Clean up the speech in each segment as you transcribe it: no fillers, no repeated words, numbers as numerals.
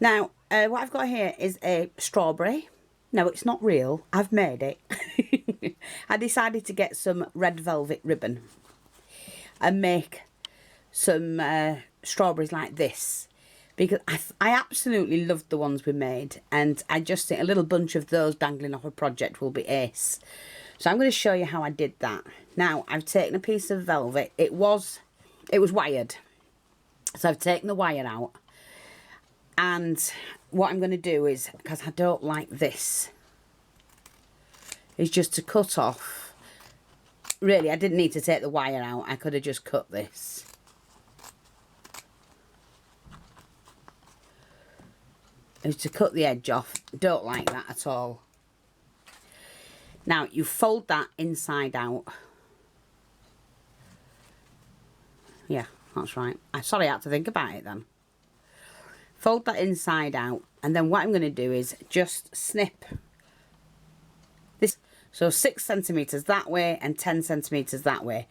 Now, what I've got here is a strawberry. No, it's not real. I've made it. I decided to get some red velvet ribbon and make some strawberries like this, because I absolutely loved the ones we made, and I just think a little bunch of those dangling off a project will be ace. So I'm going to show you how I did that. Now, I've taken a piece of velvet. It was wired, so I've taken the wire out, and what I'm going to do is, because I don't like this, is just to cut off. Really, I didn't need to take the wire out. I could have just cut this. Is to cut the edge off. Don't like that at all. Now, you fold that inside out. Yeah, that's right. Sorry, I had to think about it then. Fold that inside out, and then what I'm going to do is just snip this. So 6 centimetres that way and 10 centimetres that way.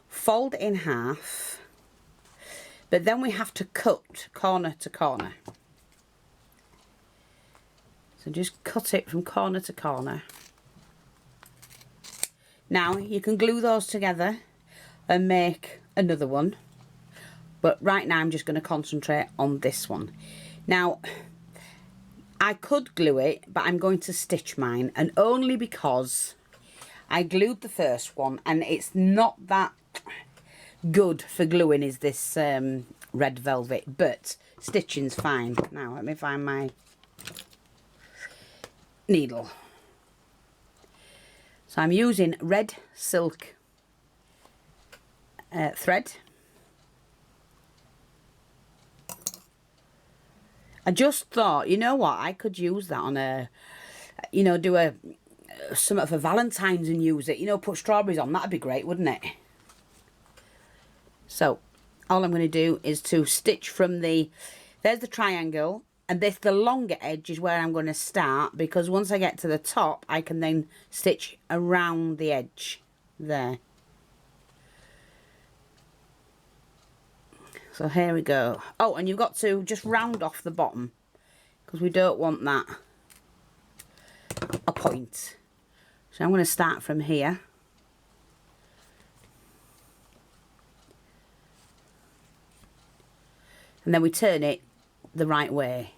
Fold it in half, but then we have to cut corner to corner. So just cut it from corner to corner. Now you can glue those together and make another one, but right now I'm just going to concentrate on this one. Now, I could glue it, but I'm going to stitch mine, and only because I glued the first one and it's not that good for gluing is this red velvet, but stitching's fine. Now let me find my needle. So I'm using red silk thread. I just thought, you know what, I could use that on a, you know, do a something for Valentine's and use it, you know, put strawberries on. That'd be great, wouldn't it? So all I'm going to do is to stitch from there's the triangle, and the longer edge is where I'm going to start, because once I get to the top I can then stitch around the edge there. So here we go. Oh, and you've got to just round off the bottom, because we don't want that a point. So I'm going to start from here. And then we turn it the right way.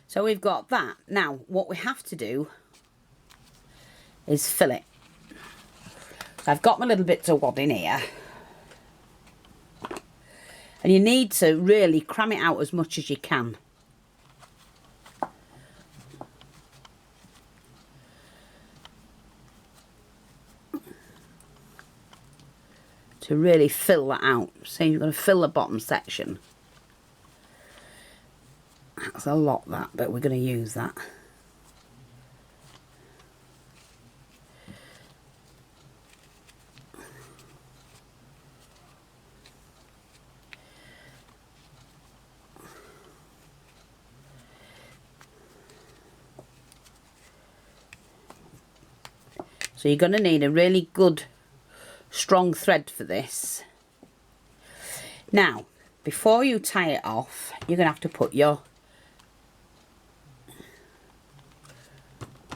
So we've got that. Now what we have to do is fill it. So I've got my little bits of wad in here, and you need to really cram it out as much as you can. To really fill that out. So you're going to fill the bottom section. That's a lot, that, but we're going to use that. So you're going to need a really good strong thread for this. Now, before you tie it off, you're going to have to put your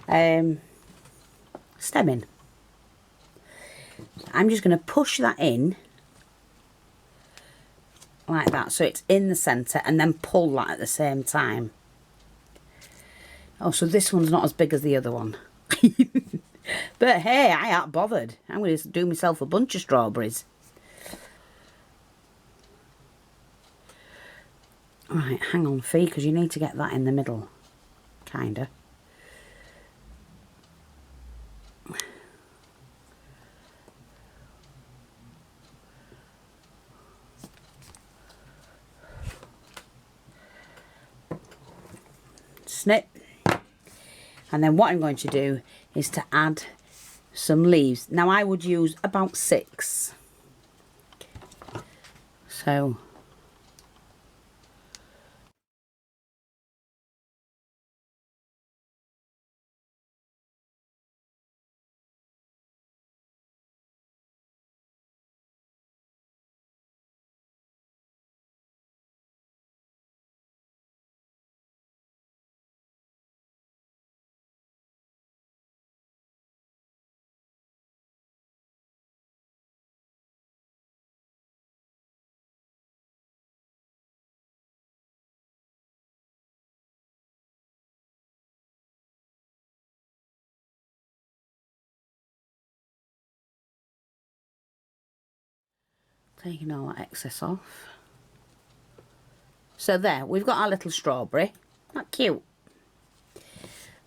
stem in. So I'm just going to push that in like that, so it's in the centre, and then pull that at the same time. Oh, so this one's not as big as the other one. But hey, I ain't bothered. I'm going to do myself a bunch of strawberries. Right, hang on, Fee, because you need to get that in the middle, kinda. Snip. And then what I'm going to do is to add some leaves. Now I would use about 6. So taking all that excess off. So there, we've got our little strawberry. Not cute.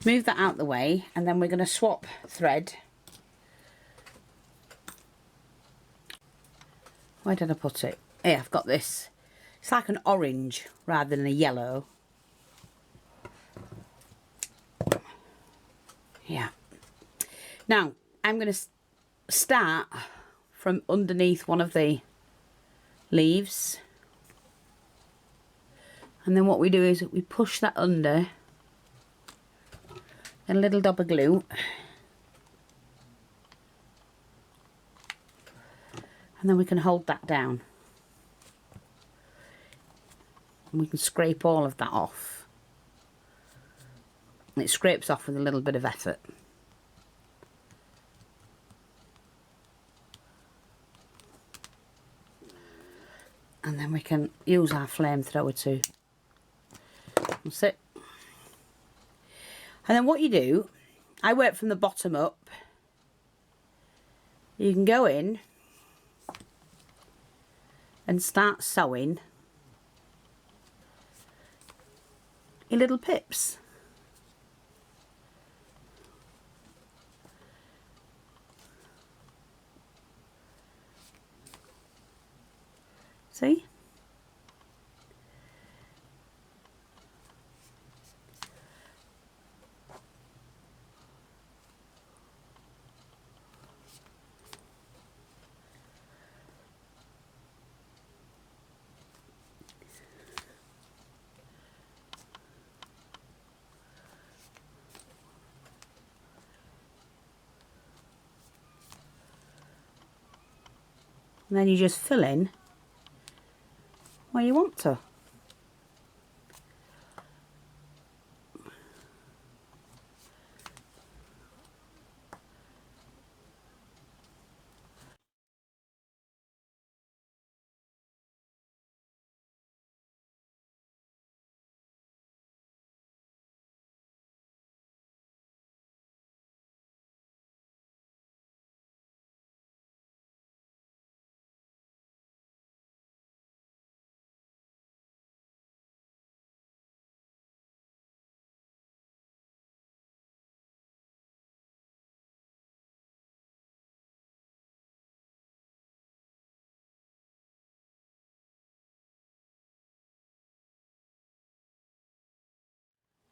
Move that out the way, and then we're going to swap thread. Where did I put it? Here, I've got this. It's like an orange rather than a yellow. Yeah. Now, I'm going to start from underneath one of the leaves. And then what we do is we push that under. And a little dab of glue. And then we can hold that down. And we can scrape all of that off. And it scrapes off with a little bit of effort. And then we can use our flamethrower too. That's it. And then what you do, I work from the bottom up. You can go in and start sewing your little pips. See? And then you just fill in where you want to.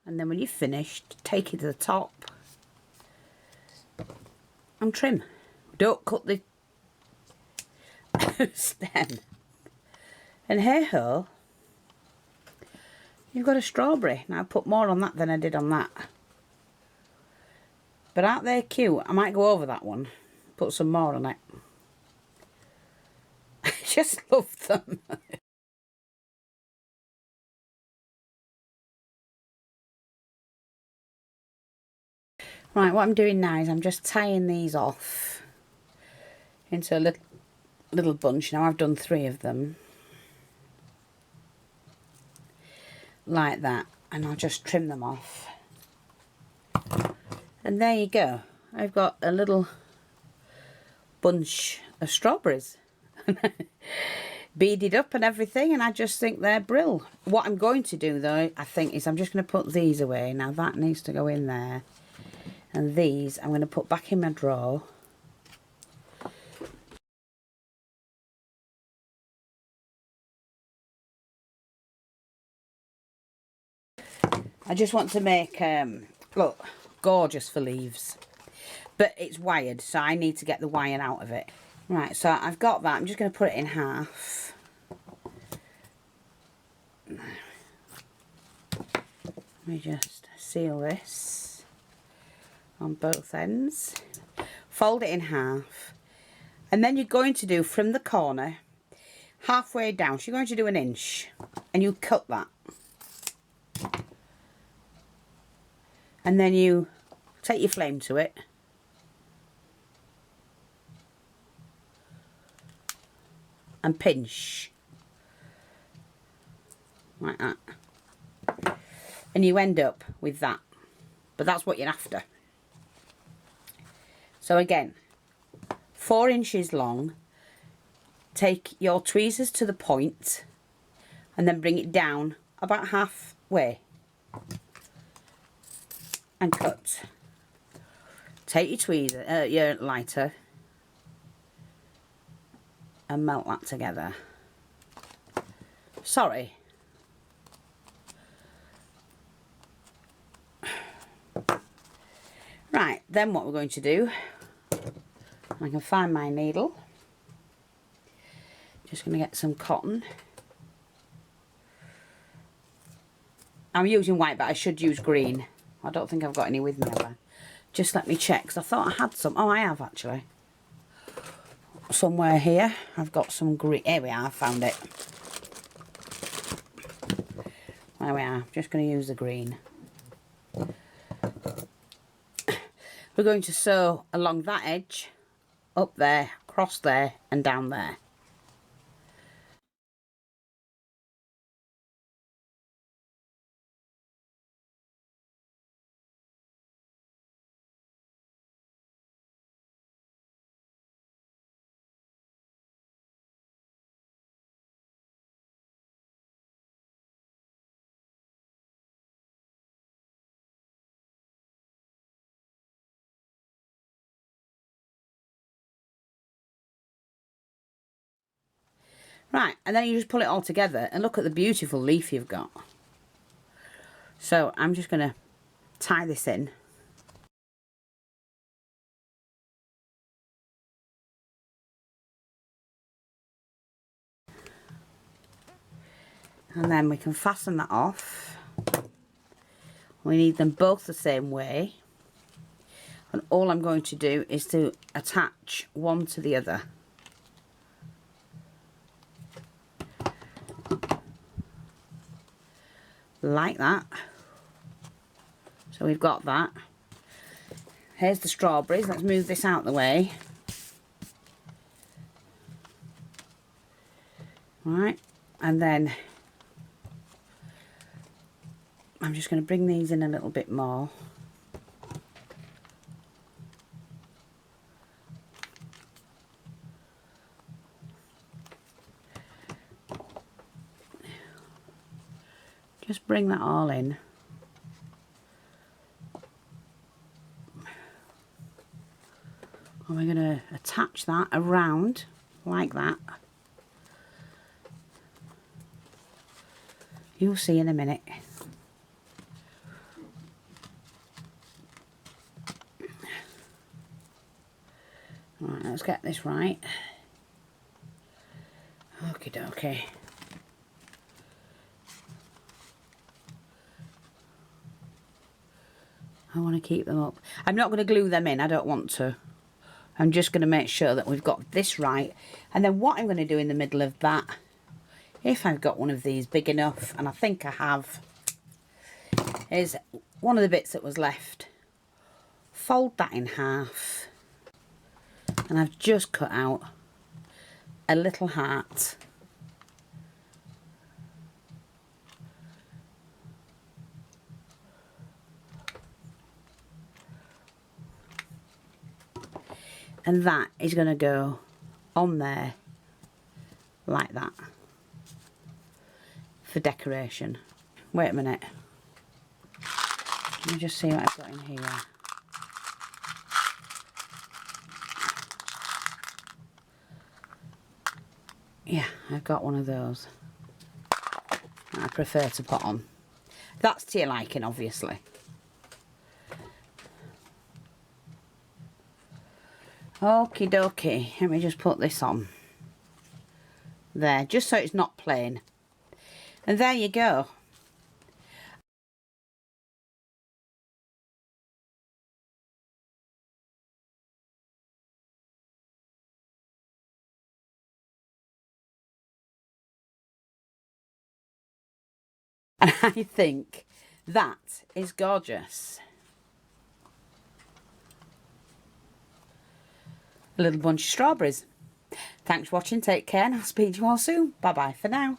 And then when you've finished, take it to the top and trim. Don't cut the stem. And hey ho, you've got a strawberry. Now I put more on that than I did on that. But aren't they cute? I might go over that one. Put some more on it. I just love them. Right, what I'm doing now is I'm just tying these off into a little bunch. Now I've done 3 of them. Like that. And I'll just trim them off. And there you go. I've got a little bunch of strawberries. Beaded up and everything, and I just think they're brill. What I'm going to do though, I think, is I'm just going to put these away. Now that needs to go in there. And these I'm going to put back in my drawer. I just want to make, look, gorgeous for leaves. But it's wired, so I need to get the wire out of it. Right, so I've got that. I'm just going to put it in half. Let me just seal this on both ends. Fold it in half. And then you're going to do from the corner, halfway down. So you're going to do 1 inch. And you cut that. And then you take your flame to it. And pinch. Like that. And you end up with that. But that's what you're after. So again, 4 inches long. Take your tweezers to the point. And then bring it down about halfway. And cut. Take your tweezer, your lighter. And melt that together. Sorry. Right, then what we're going to do, I can find my needle. Just going to get some cotton. I'm using white, but I should use green. I don't think I've got any with me ever. Just let me check, because I thought I had some. Oh, I have actually. Somewhere here, I've got some green. Here we are, I found it. There we are. Just going to use the green. We're going to sew along that edge, up there, across there, and down there. Right, and then you just pull it all together and look at the beautiful leaf you've got. So I'm just going to tie this in. And then we can fasten that off. We need them both the same way. And all I'm going to do is to attach one to the other. Like that. So we've got that. Here's the strawberries. Let's move this out of the way. Right, and then I'm just going to bring these in a little bit more. Just bring that all in. And we're going to attach that around like that. You'll see in a minute. Right, let's get this right. Okie dokie. I want to keep them up. I'm not going to glue them in, I don't want to. I'm just going to make sure that we've got this right. And then what I'm going to do in the middle of that, if I've got one of these big enough, and I think I have, is one of the bits that was left. Fold that in half. And I've just cut out a little heart. And that is going to go on there like that for decoration. Wait a minute. Let me just see what I've got in here. Yeah, I've got one of those. I prefer to put on. That's to your liking, obviously. Okie dokie, let me just put this on there, just so it's not plain. And there you go. And I think that is gorgeous. A little bunch of strawberries. Thanks for watching, take care, and I'll speak to you all soon. Bye bye for now.